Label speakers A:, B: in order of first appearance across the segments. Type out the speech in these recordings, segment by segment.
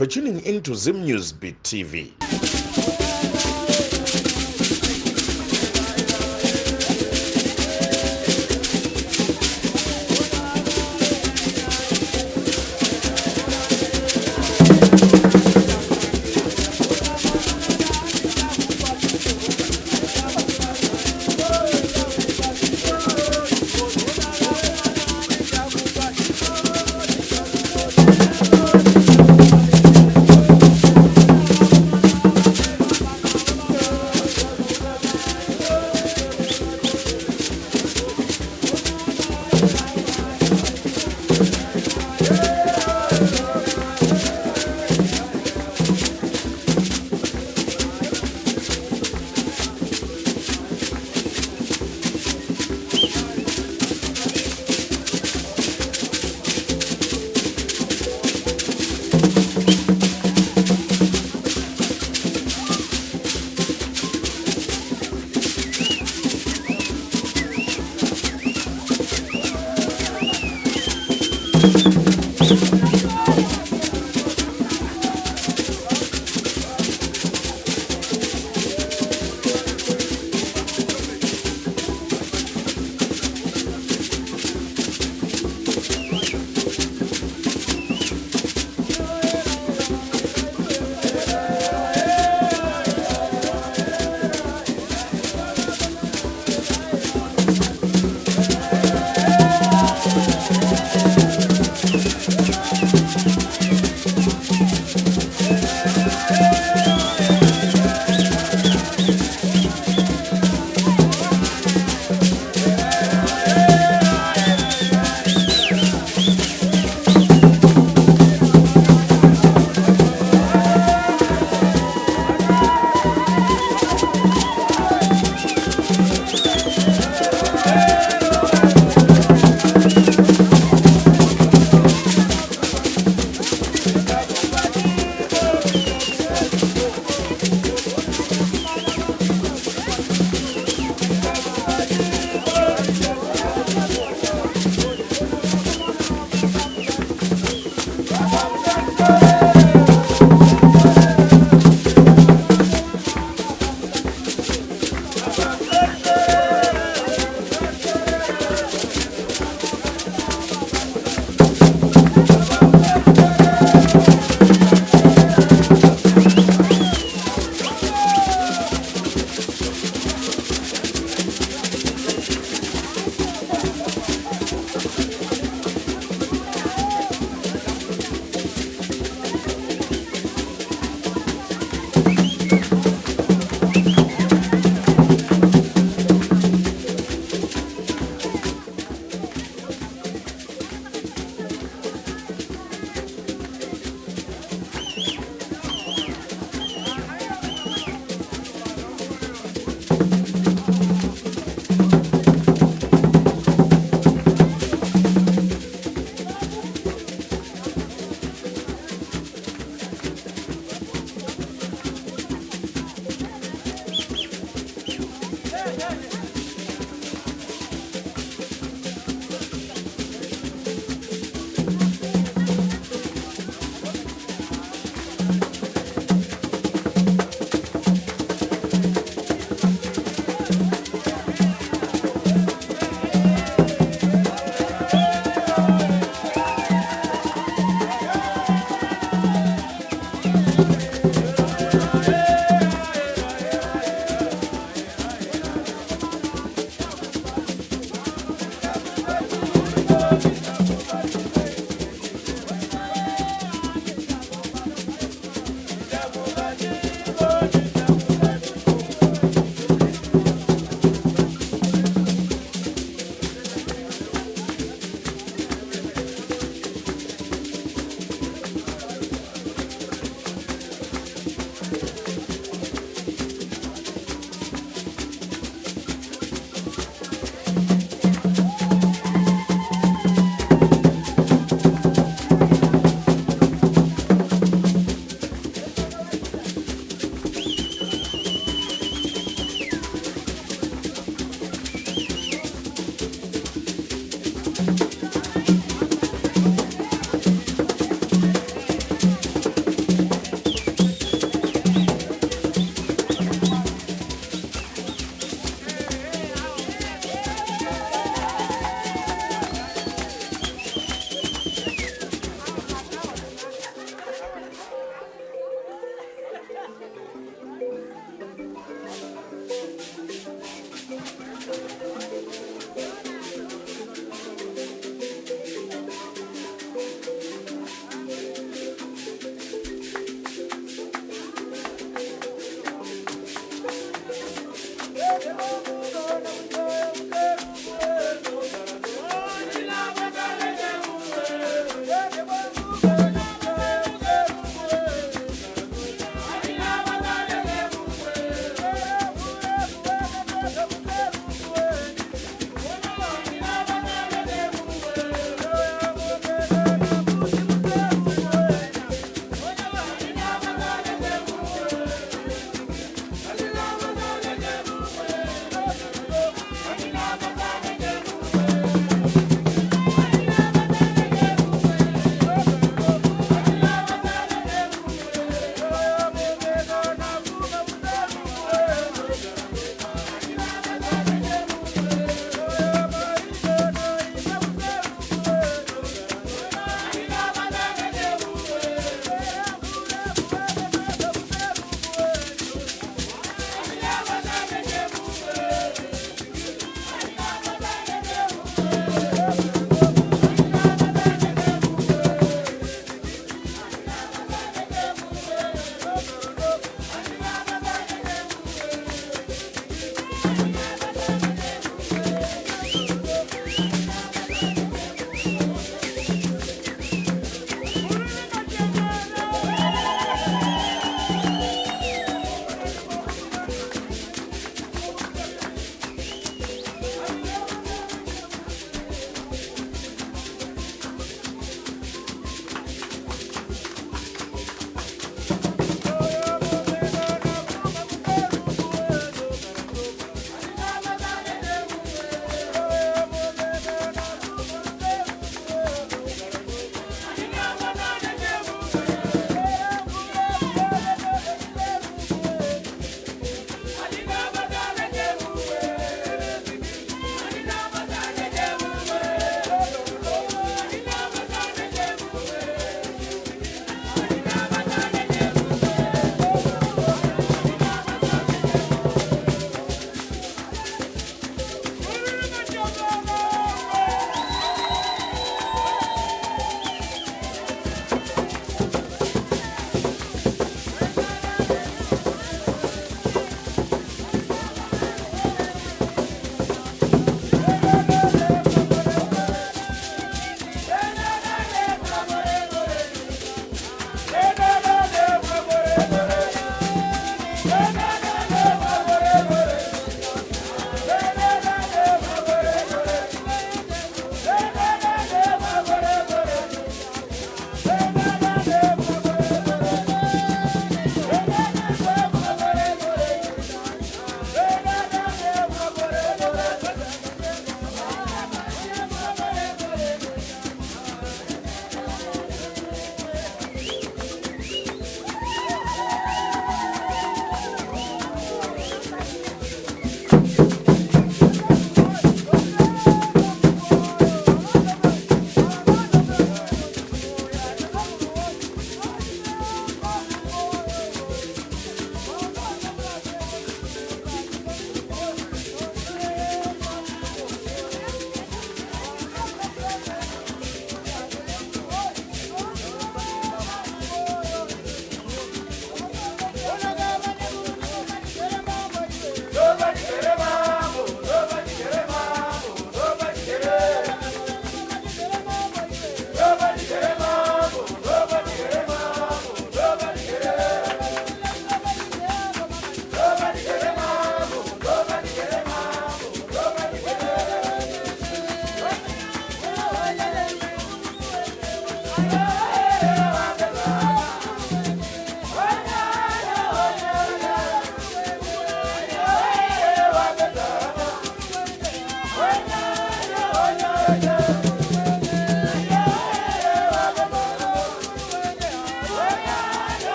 A: for tuning into Zim News Beat TV.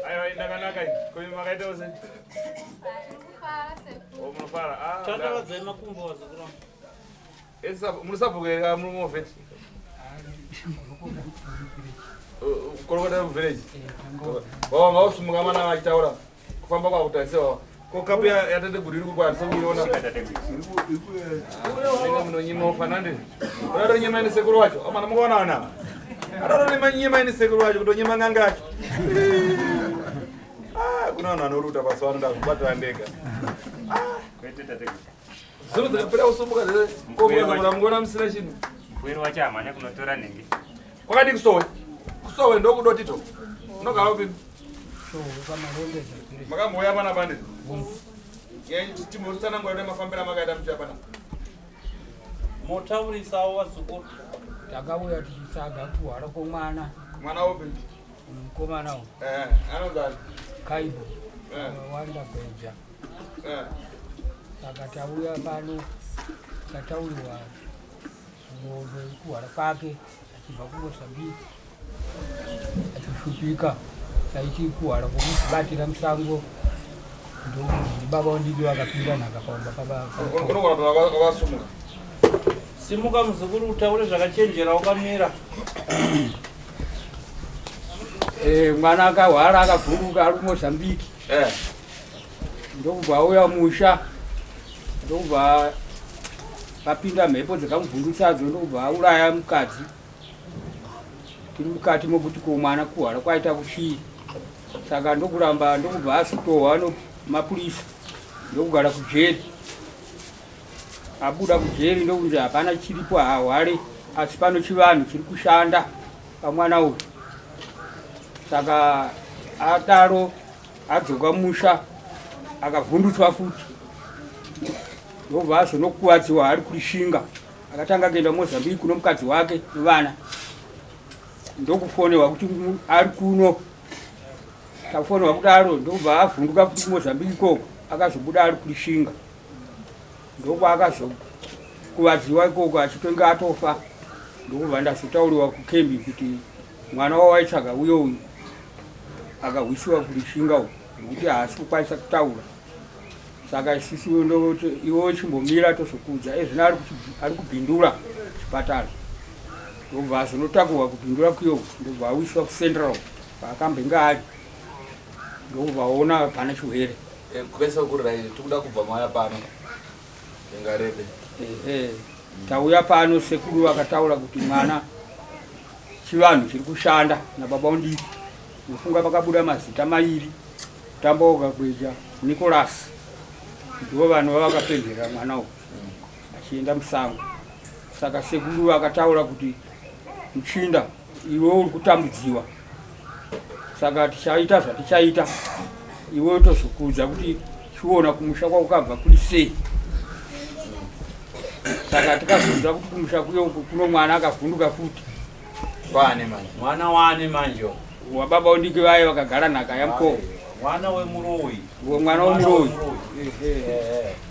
B: Ayo ndakanaka koi makaita ose. Oh munofara. Ah.
C: Tata wadzai makumbo wazikura.
B: Esa musabuke mumoveti. Korokota village. Baba mausumuka mana vachitaura kufamba kwakutaisiwa ko kapu yatende guri iri kukwanisa kuiona munonyima ufanande unatonyima ini sekuru wacho amana mukaona wana atatonyima ini sekuru wacho kutonyima ng'anga yacho kuna vanhu vanoruta pasavano ndakubatira ndega zvinhu dzakapera kusumuka dzese kokuona mungona musina chinhu
D: Kwero wacha amanya kunotora nenge.
B: kwakati kusowe ndokudotito unogara upi makamboya pana pande timurutsanangwa mafambira makaita muchapana
C: motaurisawo wazukuru
E: takauya tichisaga kuhwara kwomwana
B: mwana upi
E: mukomanawo
B: anozani
E: kaibo wanda kweja saka tauya pano tatauriwa ngondo kuhwara kwake achibva kuMozambique achishupika taiti kuhwara kwokuzibatira musango ndokuti baba wandidi vakapinda nhaka
B: paumba
C: simuka muzukuru utaure zvakachenjera wakamira.
E: mwana akahwara akabhuruka ari kuMozambique ndokubva auya musha ndokubva papinda mhepo dzakamuvhundutsadzo ndokubva auraya mukadzi tiri mukati mokuti komwana kuhwara kwaita kuchii saka ndokuramba ndokubva asitohwa nomapurisa ndokugara kujeri abuda kujeri ndokunzi hapana chiripo hahware asi pano chivanhu chiri kushanda pamwana uyu saka adaro adzoka musha akavhundutswa futi ndobva azonokuwadziwa ari kurishinga akatanga kuenda Mozambique kuno mukadzi wake nevana ndokufonewa kuti ari kuno tafonewa kuti aro ndobva avhunduka futi kuMozambique ikoko akazobuda ari kurishinga ndokwa akazokuwadziwa ikoko achitonge atofa ndokubva ndazotauriwa kukembi kuti mwana wawaitsvaga uyo uyu akahwisiwa kurishinga uyu nekuti haasi kukwanisa kutaura saka isusu ndoti iwe chimbomira tozokuudza ezvino ari kubhindura chipatara ndobva azonotakurwa kubhindura kuyo ndobva awiswa kucentral paakambenge ari ndobva aona pana chirwere
B: kupesa kurai tikuda kubva maya pano ingarebe
E: tauya pano sekuru akataura kuti mwana chivanhu chiri kushanda nababa undiri nofunga pakabuda mazita mairi Tamboga kweja Nicholas ndivo vanhu vavakapemberera mwana uyu achienda musango saka sekuru akataura kuti muchinda iwe uri kutambudziwa saka tichaita zvatichaita iwe tozokuudza kuti chiona kumusha kwaukabva kuri sei saka tikazodza kuti kumusha kuyo kuno mwana akavhunduka futi
C: mwana wane manje
E: wababa undike vaye vakagara nhaka yamukoko
C: mwana wemuroyi
E: mwana wemuroyi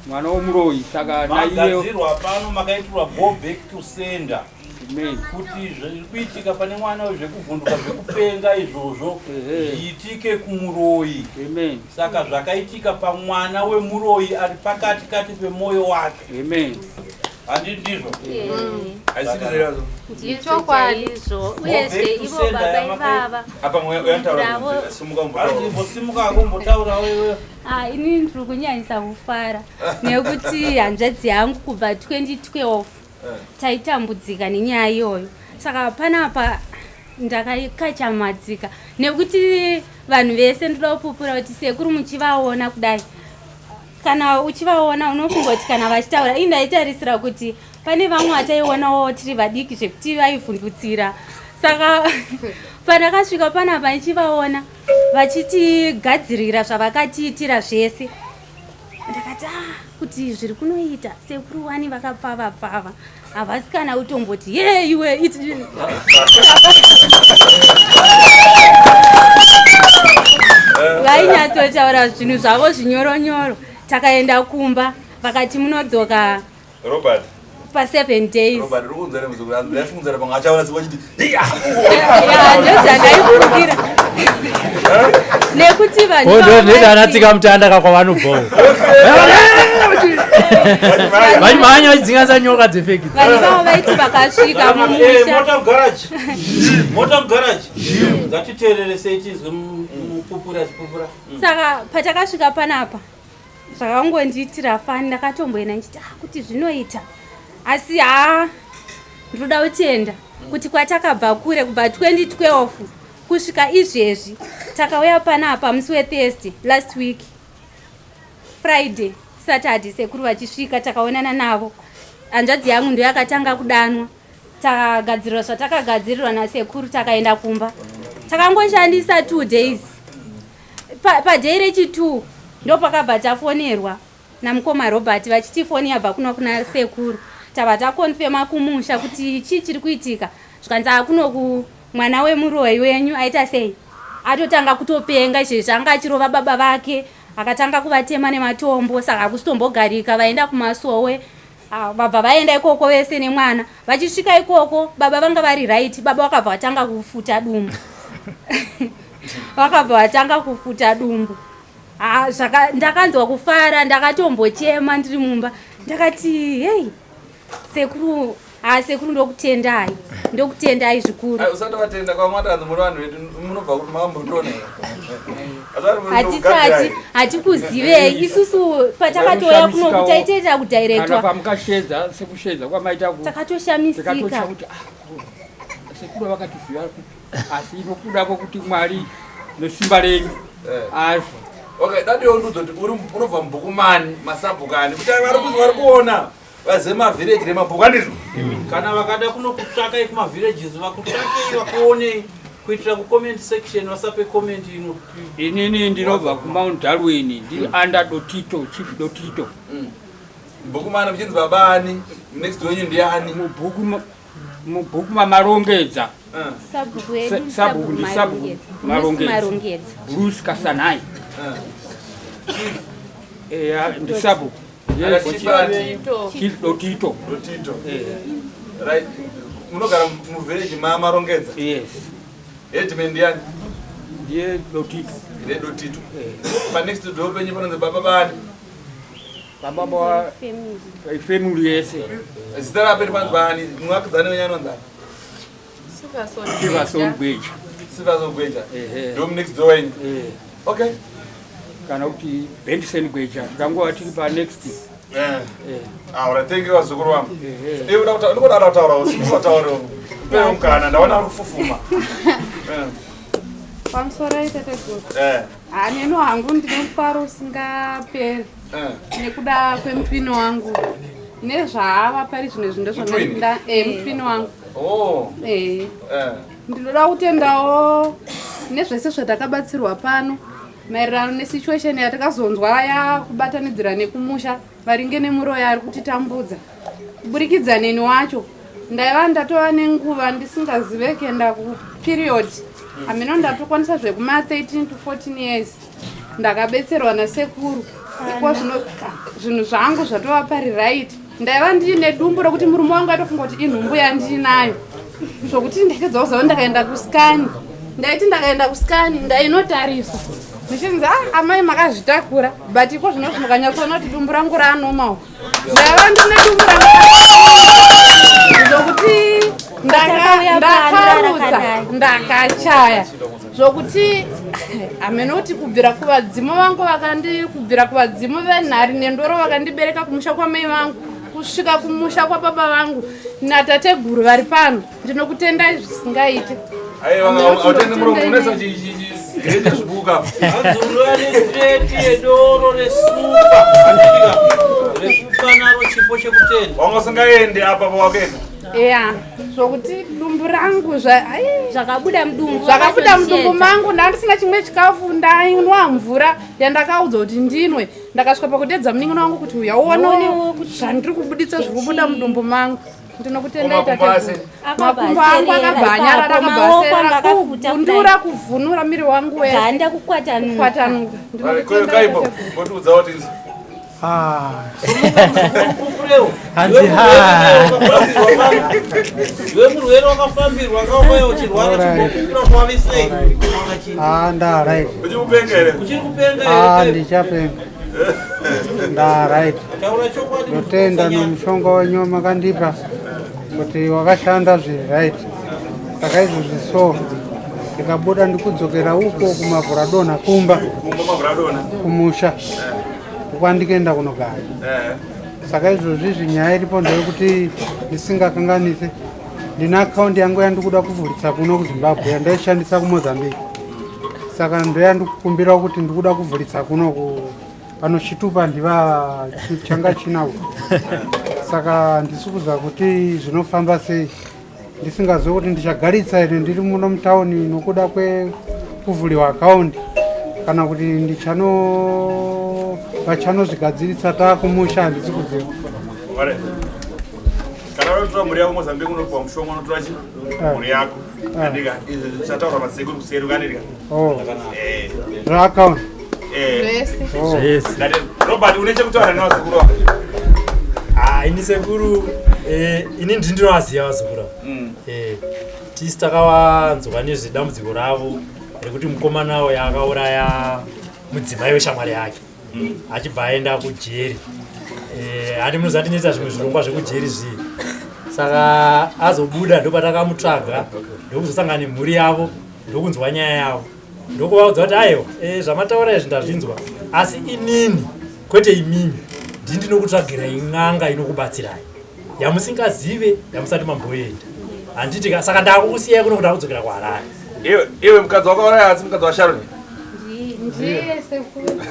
E: mwana wemuroyi saka
C: naiyeagadzirwa pano makaitirwa go back to sender kuti zviri kuitika pane mwana zvekuvhunduka zvekupenga izvozvo zviitike kumuroyi saka zvakaitika pamwana wemuroyi ari pakati kati pemwoyo wake handi ndizvo
B: aisirizerazo
F: ndichokwalizvo uyezve ivo baba ivava
B: apa
C: simuka akombotaura wewe
F: ini ndiri kunyanyisa kufara nekuti hanzvadzi yangu kubva 2012 taitambudzika nenyaya iyoyo saka panapa ndakakachamadzika nekuti vanhu vese ndoda kupupura kuti sekuru muchivaona kudai kana uchivaona unofungoti kana vachitaura ini ndaitarisira kuti pane vamwe vataionawo tiri vadiki zvekuti vaivhundutsira saka pandakasvika panapa nichivaona vachitigadzirira zvavakatiitira zvese ndakati kuti zviri kunoita sekuru wani vakapfava havasi kana utomboti ye iwe vainyatsotaura zvinhu zvavo zvinyoronyoro takaenda kumba vakati munodzoka pa 7 days.
B: Robert rukunzere muzukuru ndafunzera pangachaona sibochiti ndiya.
F: Ndozvandaifukira. Nekuti vanhu
G: ndanatsika mutanda kakwavanobvawo vamanya vachidzinganisa nyoka dzefeki
F: vanhu vavo vaiti vakasvika
C: motor garage ngatiteereresei tizwe mupupura achipupura.
F: Saka patakasvika panapa zvakangondiitira fani ndakatomboenda ndichiti kuti zvinoita asi ndoda kutenda kuti kwatakabva kure kubva 2012 kusvika izvezvi takauya panapa musi weThursday last week Friday Saturday Sekuru vachisvika takaonana navo. Hanzvadzi yangu ndiyo yakatanga kudanwa, takagadzirirwa zvatakagadzirirwa naSekuru takaenda kumba. Takangoshandisa 2 days. Padhei rechi2 ndo pakabva tafonerwa namukoma Robert vachitifoni yabva kuna Sekuru. Tabva takonfema kumusha kuti chii chiri kuitika. Zvikanzi kuno mwana wemuroyi wenyu aita sei, atotanga kutopenga izvezvi zvanga achirova baba vake, akatanga kuvatema nematombo. Saka hakusitombogarika, vaenda kumasowe, vabva vaenda ikoko vese nemwana. Vachisvika ikoko baba vanga vari right, baba vakabva vatanga kufuta dumbu. Vakabva vatanga kufuta dumbu. Ndakanzwa kufara, ndakatombochema ndiri mumba. Ndakati hey Sekuru, Sekuru ndokutendai zvikuru.
B: Usandovatenda kwa mwatanzi muri vanhu vedu munobva kuti makambondona.
F: Hatikuzivei isusu patakatoya kuno kutaiteta kudirectwa.
E: Kana pamukashedza sekushedza kwamaita
F: takatoshamisika.
E: Kuti Sekuru vakatiziva asi inokuda kuti Mwari nesimba renyu.
B: Okay, dadi onduzoti unobva mubhukumani masabhukani kuti vari kuona vazema village remabhuku ndizvo.
C: Kana vakada kunokutsvaka ekumavillages vakutsvakei vakuonei kuitira kucomment section vasape comment ino.
E: Inini ndinobva kuMount Darwin ndiri under Dotito, Chief Dotito.
B: Mubhukumani muchinzi babani, next wenyu ndiani?
E: Mubhuku mamarongedza.
F: Sabhuku
E: ndi sabhuku marongedza. Bruce Kasanai. Ndi sabhuku. Chief Dotito.
B: Right. Munogara muvillage mamarongedza.
E: Yes.
B: Headman ndiani?
E: Ndiye Dotito.
B: Ndiye Dotito. Pa next door penyu panonzi baba bani?
E: Baba wa family yese.
B: Zita rape ripanzi bani? Mwakidzana wenyu anonzi?
E: Sivason Gweja.
B: Sivason Gweja. Ndo next door wenyu. Okay.
E: Kana kuti Benson Gweja tikangova tiri pa next.
B: Uratengewa zukuru wangu. Ndikoda kutaura usingataura. Pewe mkana ndaona kufufuma.
H: Pamusoro iteteguru. Neno hangu ndine mufaro usingaperi. Nekuda kwemupino wangu. Nezvaava pari zvimwe zvindo zvandinda mupino wangu. Ndinoda kutendawo nezvese zvatakabatsirwa pano maererano nesituation yatakazonzwa yakubatanidzira nekumusha varinge nemuroyi ari kutitambudza. Kuburikidza neni wacho ndaiva ndatova nenguva ndisingazive kuenda kuperiod ameno ndatokwanisa zvekuma 13 to 14 years ndakabetserwa naSekuru. Iko zvinhu zvangu zvatova pari right. Ndaiva ndine dumbu rokuti murume wangu atofunga kuti inhumbu yandinayo zvokuti ndaitedza kuziva ndakaenda kuskani. Ndaiti ndakaenda kuskani ndainotariswa ndichinzi amai makazvitakura but iko zvino zvinokanyatsoona kuti dumbu rangu raanomawo. Ndaiva ndine dumbu zvokuti ndakarudza ndakachaya zvokuti amenoti kubvira kuvadzimu vangu kubvira kuvadzimu venhari nendoro vakandibereka kumusha kwamai vangu kusvika kumusha kwababa vangu natateguru vari pano ndinokutendai zvisingaite.
B: Autende muromo unesa grade zvibuka.
C: Azurani grade yedoro resupa. Andika resupa naro chipo chekutenda.
B: Wangosingaende apa pawakaenda.
H: Zvokuti dumbu rangu
F: zvakabuda
H: mudumbu mangu ndandisina chimwe chikafu ndainwa mvura yandakaudzwa kuti ndinwe. Ndakasvika pakudedza munin'ina wangu kuti uyauonawo zvandiri kubuditsa zviri kubuda mudumbu mangu. Ndinokutendai tateguru. Makumbo angu akabva anyarara akabva kuvhundura kuvhunura miri wangu wese.
F: Ganda kukwatanuka.
H: Ndinokutendai tateguru.
B: Ngotiudzawo tinzi.
C: Sekuruyo.
G: Hanzi ha.
C: Wewe murwere wakafambirwa wakauya uchirwara chikupira kwavisei.
I: Nda right.
B: Uchikupengere.
C: Uchikupengere.
I: Ndichapenga. Nda right.
C: Taura chokwadi.
I: Ndotenda nomushonga wenyu makandipa kuti wakashanda zviri right. Saka izvozvi so ndikabuda ndikudzokera uko kumavhuradona kumba kumusha kwandikaenda kunogara. Saka izvozvi zvinyaya iripo ndeyekuti ndisingakanganise ndina akaunti yangu yandikuda kuvhuritsa kuno kuZimbabwe yandaishandisa kuMozambique. Saka ndoyandikukumbira kuti ndikuda kuvhuritsa kuno pano chitupa ndiva changa chinawo. Saka ndisikuza kuti zvinofamba sei ndisingazwe kuti ndichagaritsa ine ndiri muno mutauni nokuda kwekuvhuriwa akaunti kana kuti vachanozvigadziritsa taakumusha handisikuziva.
B: Kana unotora mhuri yako Mozambique unopuwa mushonga unotora mhuri yako. Andika izvi zvataura pasekuru kuseri ukanirika.
I: Zvaakaunti.
G: Yes.
B: Robert une chekutaura nasekuru wako.
G: Ini Sekuru ini ndinovaziva vazukuru tisi takavanzwa nezvedambudziko ravo rekuti mukomana wavo akauraya mudzimai weshamwari yake achibva aenda kujeri. Hati munozati noita zvimwe zvirongwa zvekujeri zvii. Saka azobuda ndopatakamutsvaga ndokuzosangana nemhuri yavo ndokunzwa nyaya yavo ndokuvaudza kuti aiwa zvamataura izvi ndazvinzwa asi inini kwete imimi ndinokutsvagirai n'anga inokubatsirai yamusingazive yamusati mamboenda handiti saka ndakusiyai kuno kuti akudzokera kuHarare.
B: Iwe mukadzi wakauraya asi mukadzi waSharon.
H: Ndiye Sekuru.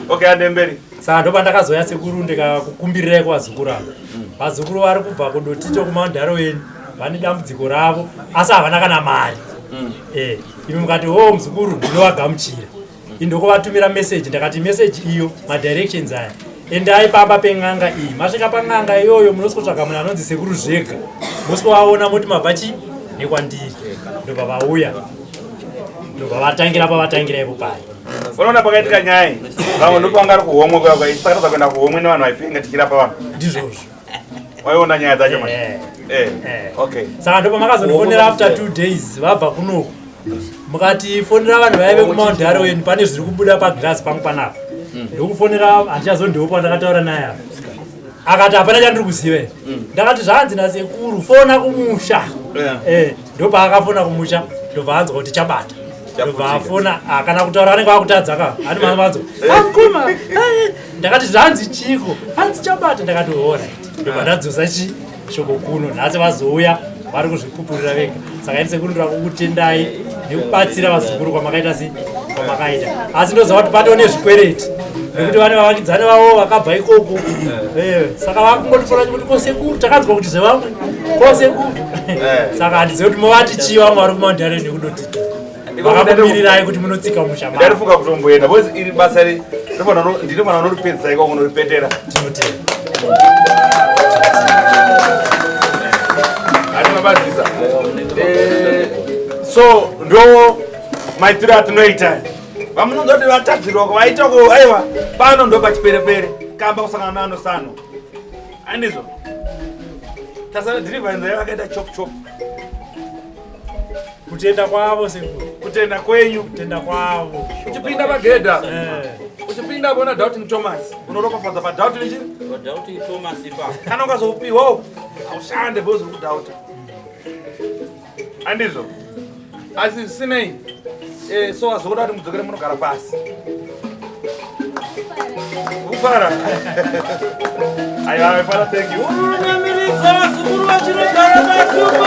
B: Okay, andemberi.
G: Saka ndopandakazoya Sekuru ndikakukumbirirai kuvazukuru avo. Vazukuru vari kubva kundotito kumaundaroweni vane dambudziko ravo asi havana kana mari. Imi mukati muzukuru ndinovagamuchira. Ndokuvatumira message ndakati message iyo madirections aya endai pamba peng'anga iyi masvika pang'anga iyoyo munosvika munhu anonzi Sekuru zvega mosvikawaona moti mabvachi nekwandiri ndobva vauya ndobva vatangira pavatangira ipo pari.
B: Unoona pakaitika nyaya vamwe ndopanga ari kuhomwe kwako isipakataza kuenda kuhomwe nevanhu vaipenga tichirapa vanhu
G: ndizvozvo
B: waiona nyaya dzacho ma. Okay,
G: saka ndopamakazondifonera after 2 days vabva kunoku mukatifonera vanhu vaive kumaundaroweni pane zviri kubuda pagirasi pangu panapa ndokufonera handichazondiwo pandakataura naye apa akati hapana chandiri kuziva here. Ndakati zvanzi naSekuru fona kumusha. Ndopa akafona kumusha ndobva anzwa kuti chabata ndobva afona kana kutaura vanenge vakutadza ka hati mamadzo akuma ndakati zvanzi chiko hanzi chabata ndakati hora ndobva ndadzosa shoko kuno nhasi vazouya vari kuzvipupurira vega. Saka ini Sekuru ndakukutendai nekubatsira vazukuru kwamakaita kwamakaita asi ndoziva kuti patoo nezvikwereti nekuti vane vavakidzani vavo vakabva ikoko. Saka vakungotifonera kuti koSekuru takanzwa kuti zvevamwe koSekuru. Saka handizivi kuti movati chii vamwe vari kumaundaroweni nekundoti vakakumirirai kuti munotsika musha mavo.
B: Ndarifunga kutomboenda because iri basa ndiri mwana unoripedzisa ikoko unoripetera.
G: Tinotenda.
B: Atinobadzisa. So ndo maitiro atinoita vamunonzwa kuti vatadzirwa vaita aiwa pano ndo pachiperepere kamba kusangana nano sano andizvo tasana dhirivha nzaya vakaita chop
G: kutenda kwavo Sekuru.
B: kutenda kwenyu
G: kutenda kwavo
B: uchipinda pagedha uchipinda bona Doubting Thomas unoropafadza paDoubting
C: Thomas ipa
B: kana ukazopiwa aushande bozi kudhauta andizvo asi sinei so azoda kuti mudzokere munogara pasi ufara aiwa fara thank you
C: unonyamiridza vazukuru vachinogara pasupo.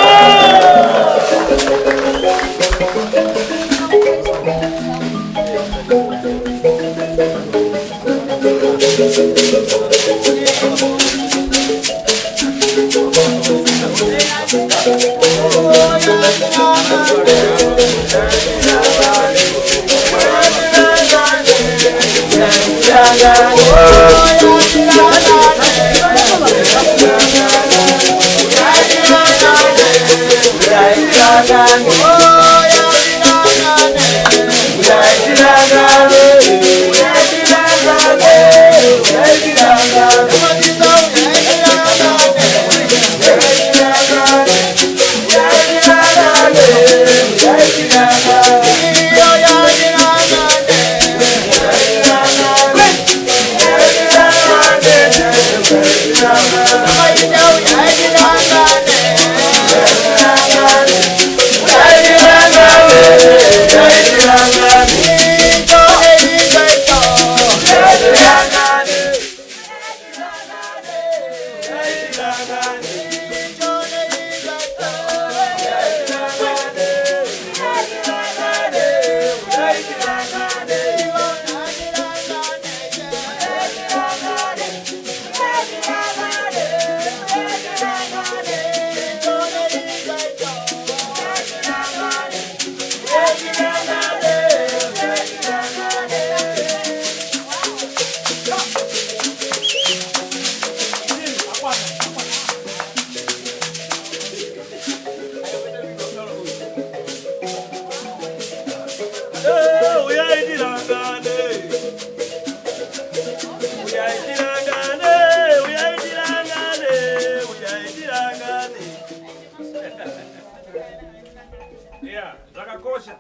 B: makosha.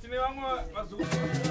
B: Tine vamwe vazukuru.